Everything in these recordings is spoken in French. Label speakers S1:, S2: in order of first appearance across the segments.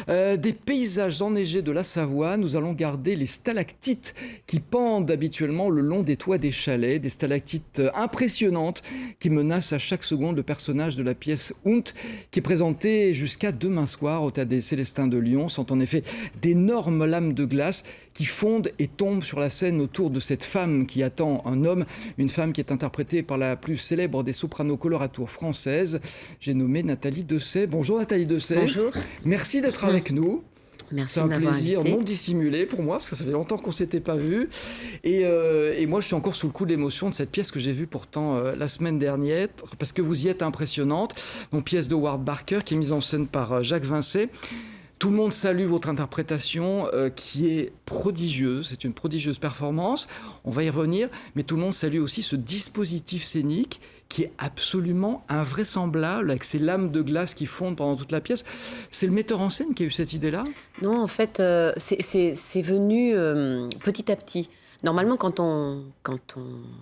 S1: Des paysages enneigés de la Savoie, nous allons garder les stalactites qui pendent habituellement le long des toits des chalets, des stalactites impressionnantes qui menacent à chaque seconde le personnage de la pièce Hount, qui est présenté jusqu'à demain soir au Théâtre des Célestins de Lyon. Sont en effet d'énormes lames de glace qui fondent et tombent sur la scène autour de cette femme qui attend un homme, une femme qui est interprétée par la plus célèbre des sopranos coloratours françaises. J'ai nommé Nathalie Dessay. Bonjour Nathalie Dessay.
S2: Bonjour.
S1: Merci d'être avec nous.
S2: Merci
S1: C'est un
S2: de m'avoir
S1: plaisir
S2: invité.
S1: non dissimulé pour moi, parce que ça fait longtemps qu'on ne s'était pas vu. Et moi, je suis encore sous le coup de l'émotion de cette pièce que j'ai vue pourtant la semaine dernière, parce que vous y êtes impressionnante. Donc, pièce de Howard Barker, qui est mise en scène par Jacques Vincey. Tout le monde salue votre interprétation qui est prodigieuse, c'est une prodigieuse performance, on va y revenir, mais tout le monde salue aussi ce dispositif scénique qui est absolument invraisemblable, avec ces lames de glace qui fondent pendant toute la pièce. C'est le metteur en scène qui a eu cette idée-là ?
S2: Non, en fait, c'est venu petit à petit. Normalement, quand on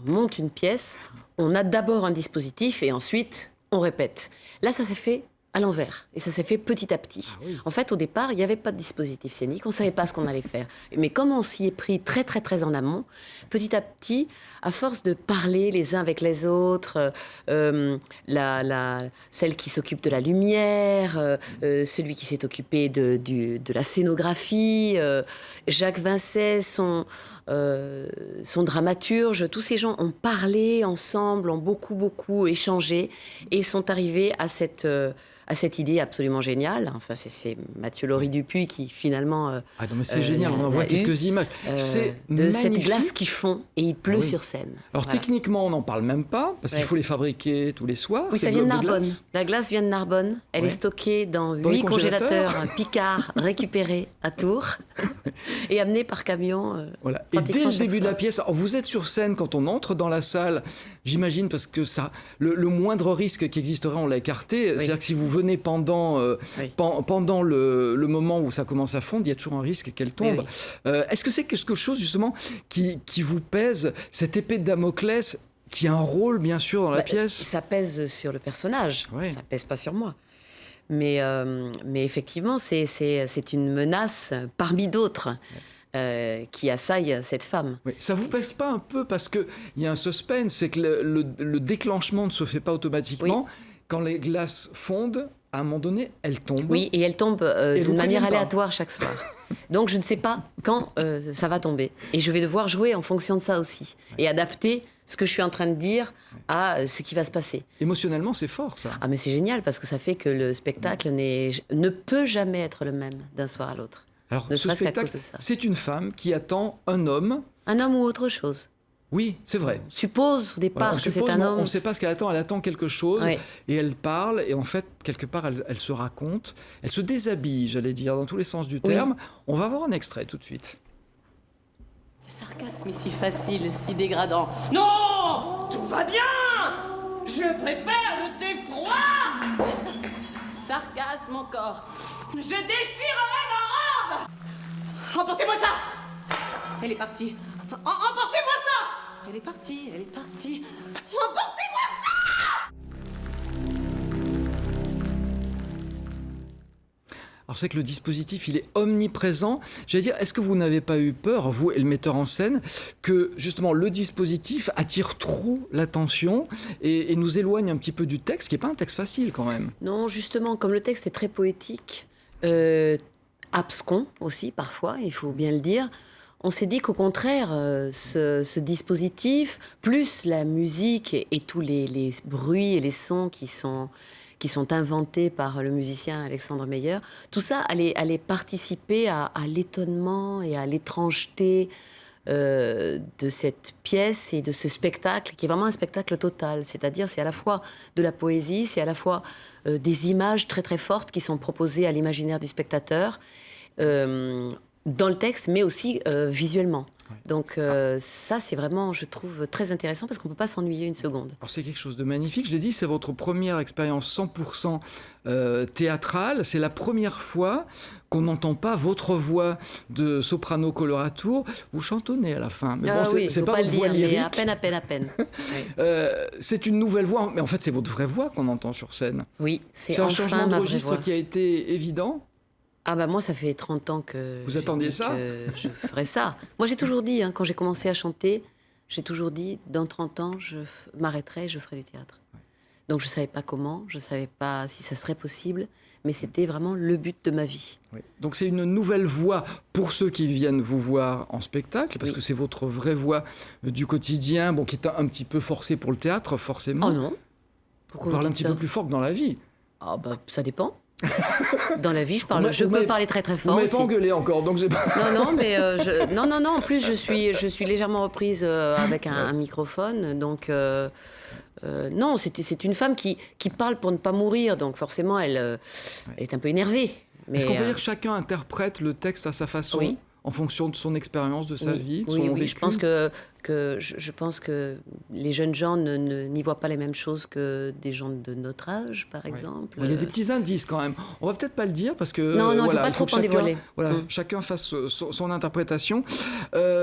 S2: monte une pièce, on a d'abord un dispositif et ensuite on répète. Là, ça s'est fait à l'envers. Et ça s'est fait petit à petit.
S1: Ah oui.
S2: En fait, au départ, il n'y avait pas de dispositif scénique. On ne savait pas ce qu'on allait faire. Mais comme on s'y est pris très, très, très en amont, petit à petit, à force de parler les uns avec les autres, celle qui s'occupe de la lumière, celui qui s'est occupé de la scénographie, Jacques Vincey, son dramaturge, tous ces gens ont parlé ensemble, ont beaucoup, beaucoup échangé et sont arrivés à cette idée absolument géniale. Enfin, c'est Mathieu Laurie-Dupuis qui finalement
S1: Ah non, mais c'est génial, on en voit quelques images. C'est
S2: de
S1: magnifique.
S2: cette glace qui fond et il pleut sur scène.
S1: Alors
S2: Voilà.
S1: techniquement, on n'en parle même pas, parce qu'il faut les fabriquer tous les soirs.
S2: Oui,
S1: ces
S2: ça vient de
S1: globes
S2: Narbonne.
S1: glace.
S2: La glace vient de Narbonne. Elle
S1: Ouais.
S2: est stockée dans
S1: Dans les
S2: 8
S1: congélateurs.
S2: congélateurs Picard récupérés à Tours et amenés par camion.
S1: Voilà. Et dès
S2: pratiquement
S1: le
S2: chaque
S1: début de la
S2: soir.
S1: pièce, alors vous êtes sur scène quand on entre dans la salle, j'imagine, parce que ça, le moindre risque qui existerait, on l'a écarté.
S2: Oui.
S1: C'est-à-dire que si vous venez pendant le moment où ça commence à fondre, il y a toujours un risque qu'elle tombe.
S2: Oui.
S1: Est-ce que c'est quelque chose, justement, qui vous pèse, cette épée de Damoclès, qui a un rôle, bien sûr, dans la pièce ?
S2: Ça pèse sur le personnage,
S1: Ouais.
S2: ça pèse pas sur moi. Mais effectivement, c'est une menace parmi d'autres qui assaille cette femme.
S1: Oui. Ça vous pèse pas un peu parce qu'il y a un suspense, c'est que le déclenchement ne se fait pas automatiquement. Quand les glaces fondent, à un moment donné, elles tombent.
S2: Oui, et elle tombe
S1: vous
S2: d'une manière
S1: préviennent pas.
S2: aléatoire chaque soir. Donc je ne sais pas quand ça va tomber. Et je vais devoir jouer en fonction de ça aussi. Et adapter ce que je suis en train de dire à ce qui va se passer.
S1: Émotionnellement, c'est fort, ça.
S2: Ah mais c'est génial parce que ça fait que le spectacle ne peut jamais être le même d'un soir à l'autre.
S1: Alors,
S2: Ne
S1: ce
S2: serait-ce qu'à
S1: spectacle,
S2: cause de ça.
S1: c'est une femme qui attend un homme.
S2: Un homme ou autre chose.
S1: Oui, c'est vrai.
S2: On suppose au départ
S1: Voilà, on
S2: que c'est
S1: suppose,
S2: un
S1: mais
S2: homme.
S1: on ne sait pas ce qu'elle attend. Elle attend quelque chose
S2: Oui.
S1: et elle parle. Et en fait, quelque part, elle se raconte. Elle se déshabille, j'allais dire, dans tous les sens du terme. On va voir un extrait tout de suite.
S3: Le sarcasme est si facile, si dégradant. Non! Tout va bien! Je préfère le thé froid! Sarcasme encore. Je déchirerai ma robe! Emportez-moi ça! Elle est partie. Emportez-moi ça! Elle est partie, elle est partie. Emportez-moi ça!
S1: Alors c'est que le dispositif, il est omniprésent. J'allais dire, est-ce que vous n'avez pas eu peur, vous et le metteur en scène, que justement le dispositif attire trop l'attention et nous éloigne un petit peu du texte, qui n'est pas un texte facile quand même.
S2: Non, justement, comme le texte est très poétique, abscon aussi parfois, il faut bien le dire, on s'est dit qu'au contraire, ce dispositif, plus la musique et tous les bruits et les sons qui sont inventés par le musicien Alexandre Meyer, tout ça allait participer à l'étonnement et à l'étrangeté de cette pièce et de ce spectacle, qui est vraiment un spectacle total. C'est-à-dire, c'est à la fois de la poésie, c'est à la fois des images très très fortes qui sont proposées à l'imaginaire du spectateur, dans le texte, mais aussi visuellement. Ouais. Donc ça, c'est vraiment, je trouve, très intéressant parce qu'on ne peut pas s'ennuyer une seconde.
S1: Alors c'est quelque chose de magnifique. Je l'ai dit, c'est votre première expérience 100% théâtrale. C'est la première fois qu'on n'entend pas votre voix de soprano coloratour. Vous chantonnez à la fin. Mais bon,
S2: oui,
S1: c'est pas votre voix
S2: dire,
S1: lyrique.
S2: mais à peine. Oui.
S1: C'est une nouvelle voix, mais en fait, c'est votre vraie voix qu'on entend sur scène.
S2: Oui,
S1: c'est un
S2: enfin
S1: changement de
S2: ma
S1: registre
S2: vraie voix.
S1: qui a été évident.
S2: Ah bah moi, ça fait 30 ans que
S1: Vous attendiez
S2: dis
S1: ça
S2: que je ferais ça. Moi, j'ai toujours dit, quand j'ai commencé à chanter, j'ai toujours dit, dans 30 ans, m'arrêterai et je ferai du théâtre. Donc je ne savais pas comment, je ne savais pas si ça serait possible, mais c'était vraiment le but de ma vie.
S1: Oui. Donc c'est une nouvelle voix pour ceux qui viennent vous voir en spectacle, parce que c'est votre vraie voix du quotidien, qui est un petit peu forcée pour le théâtre, forcément.
S2: Oh non.
S1: On parle un petit peu plus fort que dans la vie.
S2: Ah bah ça dépend. Dans la vie, je peux parler très très fort.
S1: Vous m'avez
S2: aussi.
S1: pas engueulé encore, donc j'ai pas...
S2: Non, mais non. En plus, je suis légèrement reprise avec un microphone, donc non, c'est une femme qui parle pour ne pas mourir, donc forcément, elle est un peu énervée. Mais,
S1: Est-ce qu'on peut dire que chacun interprète le texte à sa façon,
S2: oui.
S1: en fonction de son expérience, de sa vie, de son
S2: oui,
S1: vécu?
S2: je pense que les jeunes gens n'y voient pas les mêmes choses que des gens de notre âge, par exemple.
S1: Il y a des petits indices quand même. On va peut-être pas le dire parce que
S2: non, il
S1: voilà,
S2: faut pas trop en dévoiler.
S1: Chacun fasse son interprétation.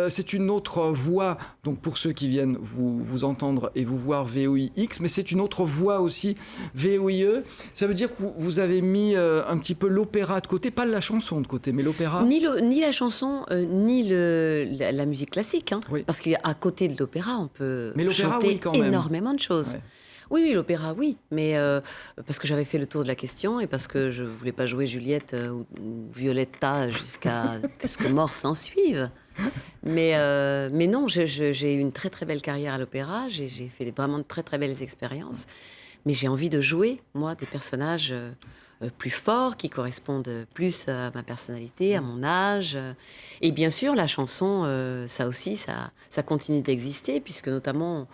S1: C'est une autre voix, donc pour ceux qui viennent vous entendre et vous voir VOIX, mais c'est une autre voix aussi VOIE. Ça veut dire que vous avez mis un petit peu l'opéra de côté, pas la chanson de côté, mais l'opéra.
S2: Ni la chanson, ni la musique classique,
S1: Oui.
S2: Parce qu'à côté de l'opéra, on peut chanter
S1: quand même.
S2: énormément de choses.
S1: Ouais.
S2: Oui, l'opéra, oui, mais parce que j'avais fait le tour de la question et parce que je voulais pas jouer Juliette ou Violetta jusqu'à ce que mort s'en suive. Mais non, j'ai eu une très très belle carrière à l'opéra, j'ai fait vraiment de très très belles expériences, mais j'ai envie de jouer, moi, des personnages plus forts, qui correspondent plus à ma personnalité, à mon âge. Et bien sûr, la chanson, ça aussi, ça continue d'exister, puisque notamment,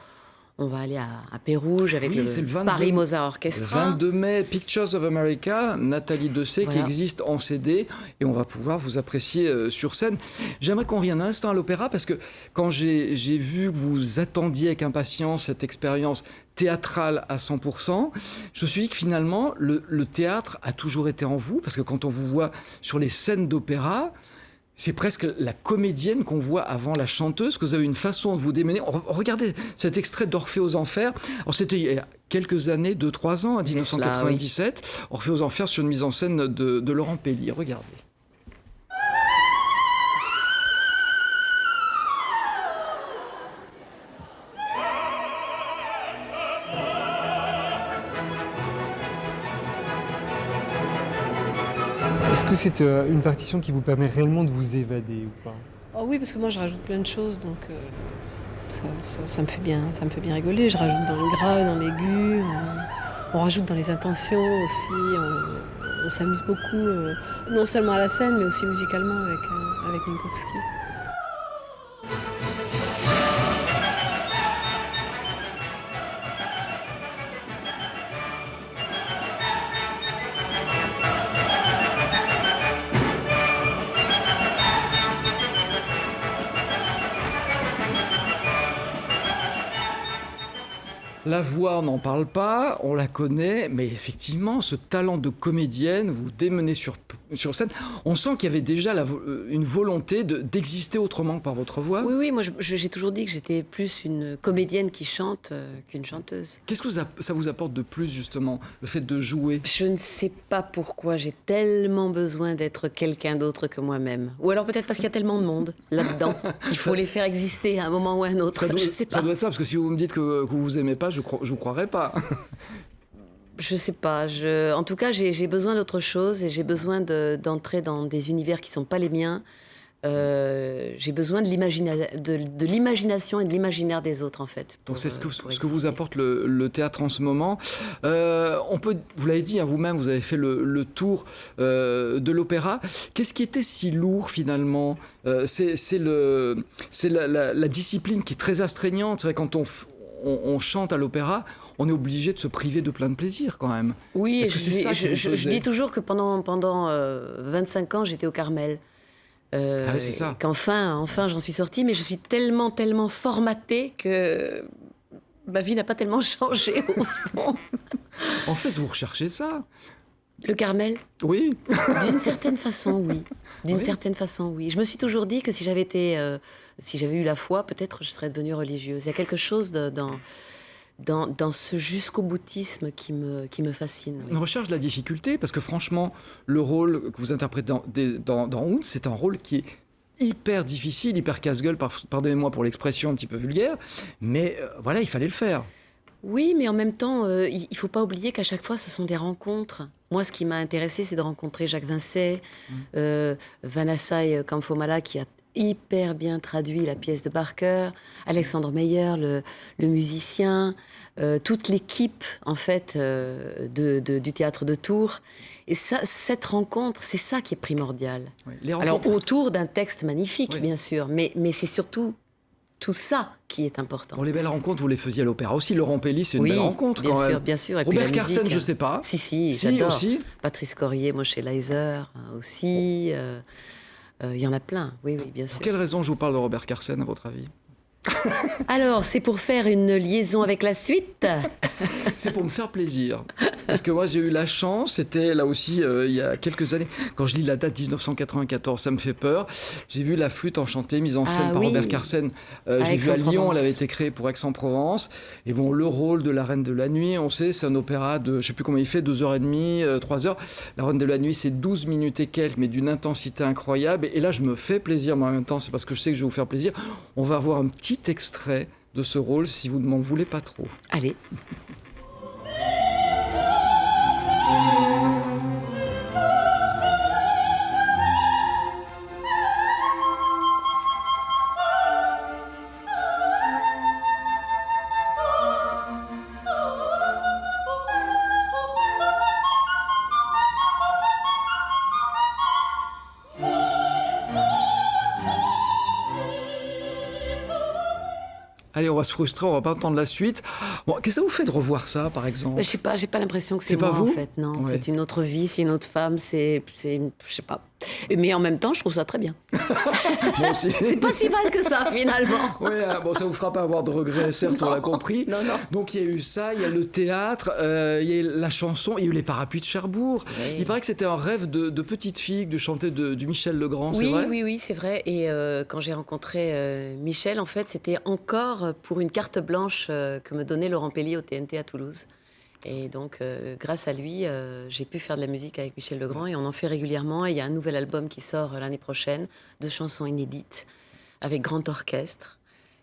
S2: on va aller à Pérouge avec le Paris Mozart Orchestra.
S1: Le 22 mai, Pictures of America, Nathalie Dessay, qui existe en CD, et on va pouvoir vous apprécier sur scène. J'aimerais qu'on revienne un instant à l'opéra, parce que quand j'ai vu que vous attendiez avec impatience cette expérience théâtrale à 100%, je me suis dit que finalement, le théâtre a toujours été en vous, parce que quand on vous voit sur les scènes d'opéra, c'est presque la comédienne qu'on voit avant la chanteuse, que vous avez une façon de vous démener. Regardez cet extrait d'Orphée aux Enfers. Alors c'était il y a quelques années, 2-3 ans, en 1997. Orphée aux Enfers sur une mise en scène de Laurent Pellier. Regardez.
S4: Est-ce que c'est une partition qui vous permet réellement de vous évader ou pas?
S5: Oh oui, parce que moi je rajoute plein de choses, donc ça me fait bien rigoler. Je rajoute dans le grave, dans l'aigu, on rajoute dans les intentions aussi. On s'amuse beaucoup, non seulement à la scène, mais aussi musicalement avec Minkowski.
S1: La voix, on n'en parle pas, on la connaît, mais effectivement, ce talent de comédienne, vous démenez sur scène, on sent qu'il y avait déjà une volonté d'exister autrement que par votre voix.
S2: Oui, moi j'ai toujours dit que j'étais plus une comédienne qui chante qu'une chanteuse.
S1: Qu'est-ce que ça vous apporte de plus, justement, le fait de jouer?
S2: Je ne sais pas pourquoi j'ai tellement besoin d'être quelqu'un d'autre que moi-même. Ou alors peut-être parce qu'il y a tellement de monde là-dedans qu'il faut les faire exister à un moment ou à un autre.
S1: Ça doit
S2: Je sais pas.
S1: être ça, parce que si vous me dites que vous aimez pas, je vous croirais pas.
S2: Je sais pas. En tout cas, j'ai besoin d'autre chose et j'ai besoin d'entrer dans des univers qui sont pas les miens. J'ai besoin de l'imagination et de l'imaginaire des autres, en fait.
S1: Donc c'est ce que vous apporte le théâtre en ce moment. Vous l'avez dit, vous-même, vous avez fait le tour de l'opéra. Qu'est-ce qui était si lourd, finalement? C'est la discipline qui est très astreignante. C'est vrai, quand on chante à l'opéra, on est obligé de se priver de plein de plaisirs quand même.
S2: Oui,
S1: Est-ce que c'est ça qui vous
S2: je
S1: pesait?
S2: dis toujours que pendant 25 ans, j'étais au Carmel.
S1: C'est ça.
S2: Qu'enfin, j'en suis sortie, mais je suis tellement formatée que ma vie n'a pas tellement changé au fond.
S1: En fait, vous recherchez ça.
S2: Le Carmel?
S1: Oui.
S2: D'une certaine façon, oui. Certaine façon, oui. Je me suis toujours dit que si j'avais eu la foi, peut-être je serais devenue religieuse. Il y a quelque chose dans ce jusqu'au boutisme qui me fascine. Oui.
S1: Une recherche de la difficulté, parce que franchement, le rôle que vous interprétez dans Hound, c'est un rôle qui est hyper difficile, hyper casse-gueule, pardonnez-moi pour l'expression un petit peu vulgaire, mais voilà, il fallait le faire.
S2: Oui, mais en même temps, il ne faut pas oublier qu'à chaque fois, ce sont des rencontres. Moi, ce qui m'a intéressée, c'est de rencontrer Jacques Vincey, Vanessa Kamfomala, qui a hyper bien traduit la pièce de Barker, Alexandre Meyer, le musicien, toute l'équipe, en fait, du théâtre de Tours. Et ça, cette rencontre, c'est ça qui est primordial.
S1: Oui, les
S2: Alors,
S1: rencontres...
S2: autour d'un texte magnifique,
S1: Oui.
S2: bien sûr, mais c'est surtout tout ça qui est important.
S1: Bon, les belles rencontres, vous les faisiez à l'opéra aussi. Laurent Pelli, c'est une
S2: Oui,
S1: belle rencontre
S2: bien
S1: quand
S2: sûr,
S1: même.
S2: bien sûr. Et puis
S1: Robert
S2: la musique,
S1: Carsen, je sais pas.
S2: Si, j'adore.
S1: aussi.
S2: Patrice Corrier, Moshe Leiser aussi. Il y en a plein, oui, bien sûr.
S1: Pour quelle raison je vous parle de Robert Carsen, à votre avis?
S2: Alors, c'est pour faire une liaison avec la suite.
S1: C'est pour me faire plaisir. Parce que moi, j'ai eu la chance, c'était là aussi il y a quelques années, quand je lis la date 1994, ça me fait peur. J'ai vu La Flûte enchantée, mise en scène par
S2: oui.
S1: Robert Carsen. Je l'ai vu à Lyon,
S2: Aix-en-Provence.
S1: elle avait été créée pour Aix-en-Provence. Et bon, le rôle de la Reine de la Nuit, on sait, c'est un opéra de, je sais plus comment il fait, 2h30, 3h. La Reine de la Nuit, c'est 12 minutes et quelques, mais d'une intensité incroyable. Et là, je me fais plaisir, mais en même temps, c'est parce que je sais que je vais vous faire plaisir. On va avoir un petit extrait de ce rôle, si vous ne m'en voulez pas trop.
S2: Allez.
S1: Allez, on va se frustrer, on va pas entendre la suite. Bon, qu'est-ce que ça vous fait de revoir ça, par exemple?
S2: Je sais pas, j'ai pas l'impression que
S1: C'est
S2: c'est
S1: pas
S2: moi,
S1: vous
S2: en fait. Non,
S1: Ouais.
S2: c'est une autre vie, c'est une autre femme, je sais pas. Mais en même temps, je trouve ça très bien.
S1: Moi aussi.
S2: C'est pas si mal que ça, finalement.
S1: Ouais, bon, ça vous fera pas avoir de regrets, certes, on l'a compris.
S2: Non.
S1: Donc il y a eu ça, il y a le théâtre, il y a eu la chanson, il y a eu les parapluies de Cherbourg.
S2: Oui.
S1: Il paraît que c'était un rêve de petite fille de chanter du Michel Legrand, c'est vrai?
S2: Oui, c'est vrai. Et quand j'ai rencontré Michel, en fait, c'était encore pour une carte blanche que me donnait Laurent Pelli au TNT à Toulouse. Et donc, grâce à lui, j'ai pu faire de la musique avec Michel Legrand et on en fait régulièrement. Et il y a un nouvel album qui sort l'année prochaine, de chansons inédites, avec grand orchestre,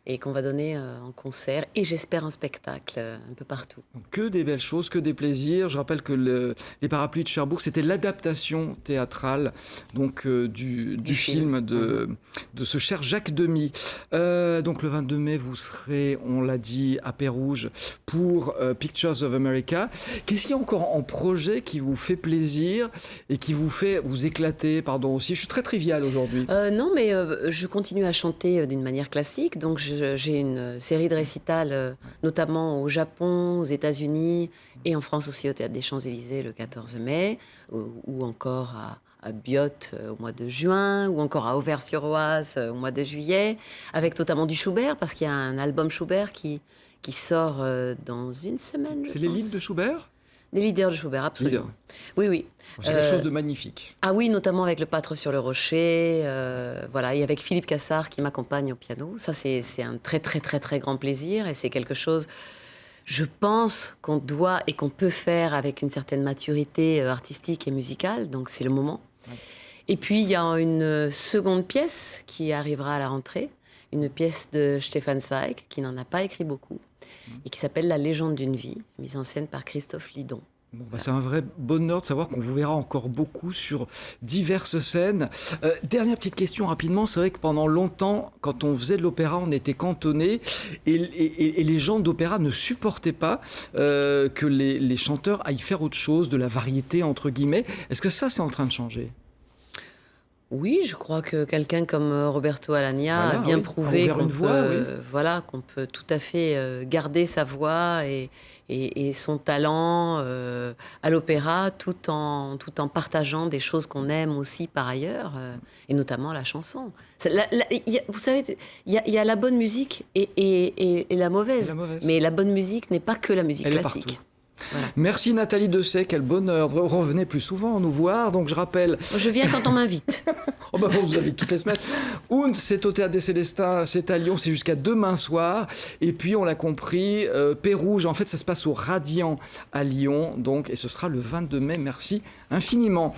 S2: et qu'on va donner en concert et j'espère en spectacle un peu partout.
S1: Donc, que des belles choses, que des plaisirs. Je rappelle que les parapluies de Cherbourg, c'était l'adaptation théâtrale donc, du film de ce cher Jacques Demy. Donc le 22 mai, vous serez, on l'a dit, à Pérouge pour Pictures of America. Qu'est-ce qu'il y a encore en projet qui vous fait plaisir et qui vous fait vous éclater, pardon aussi? Je suis très trivial aujourd'hui.
S2: Non, mais je continue à chanter d'une manière classique. Donc, j'ai une série de récitals, notamment au Japon, aux États-Unis et en France aussi au Théâtre des Champs-Élysées le 14 mai, ou encore à Biot au mois de juin, ou encore à Auvers-sur-Oise au mois de juillet, avec notamment du Schubert, parce qu'il y a un album Schubert qui sort dans une semaine, je
S1: C'est les
S2: pense.
S1: livres de Schubert?
S2: Les leaders de Schubert, absolument. Oui.
S1: C'est quelque chose de magnifique.
S2: Ah oui, notamment avec le Pâtre sur le Rocher, voilà, et avec Philippe Cassard qui m'accompagne au piano. Ça, c'est un très, très, très, très grand plaisir et c'est quelque chose, je pense, qu'on doit et qu'on peut faire avec une certaine maturité artistique et musicale, donc c'est le moment.
S1: Ouais.
S2: Et puis, il y a une seconde pièce qui arrivera à la rentrée, une pièce de Stefan Zweig, qui n'en a pas écrit beaucoup, et qui s'appelle La légende d'une vie, mise en scène par Christophe Lidon.
S1: Bon, c'est un vrai bonheur de savoir qu'on vous verra encore beaucoup sur diverses scènes. Dernière petite question rapidement, c'est vrai que pendant longtemps, quand on faisait de l'opéra, on était cantonné et les gens d'opéra ne supportaient pas que les chanteurs aillent faire autre chose, de la variété entre guillemets. Est-ce que ça, c'est en train de changer?
S2: Oui, je crois que quelqu'un comme Roberto Alagna
S1: Voilà,
S2: a bien
S1: oui.
S2: prouvé
S1: Ouvert
S2: qu'on
S1: une voie,
S2: peut,
S1: oui.
S2: voilà, qu'on peut tout à fait garder sa voix et son talent à l'opéra tout en partageant des choses qu'on aime aussi par ailleurs, et notamment la chanson. Vous savez, il y a la bonne musique et la mauvaise.
S1: Et la mauvaise.
S2: Mais la bonne musique n'est pas que la musique
S1: Elle est
S2: classique.
S1: partout.
S2: Voilà.
S1: Merci Nathalie Dessay, quel bonheur. Revenez plus souvent nous voir. Donc je rappelle,
S2: Je viens quand on m'invite.
S1: Oh bah on vous invite toutes les semaines. Und, c'est au Théâtre des Célestins, c'est à Lyon, c'est jusqu'à demain soir. Et puis, on l'a compris, Pérouge, en fait, ça se passe au Radiant à Lyon, donc, et ce sera le 22 mai. Merci infiniment.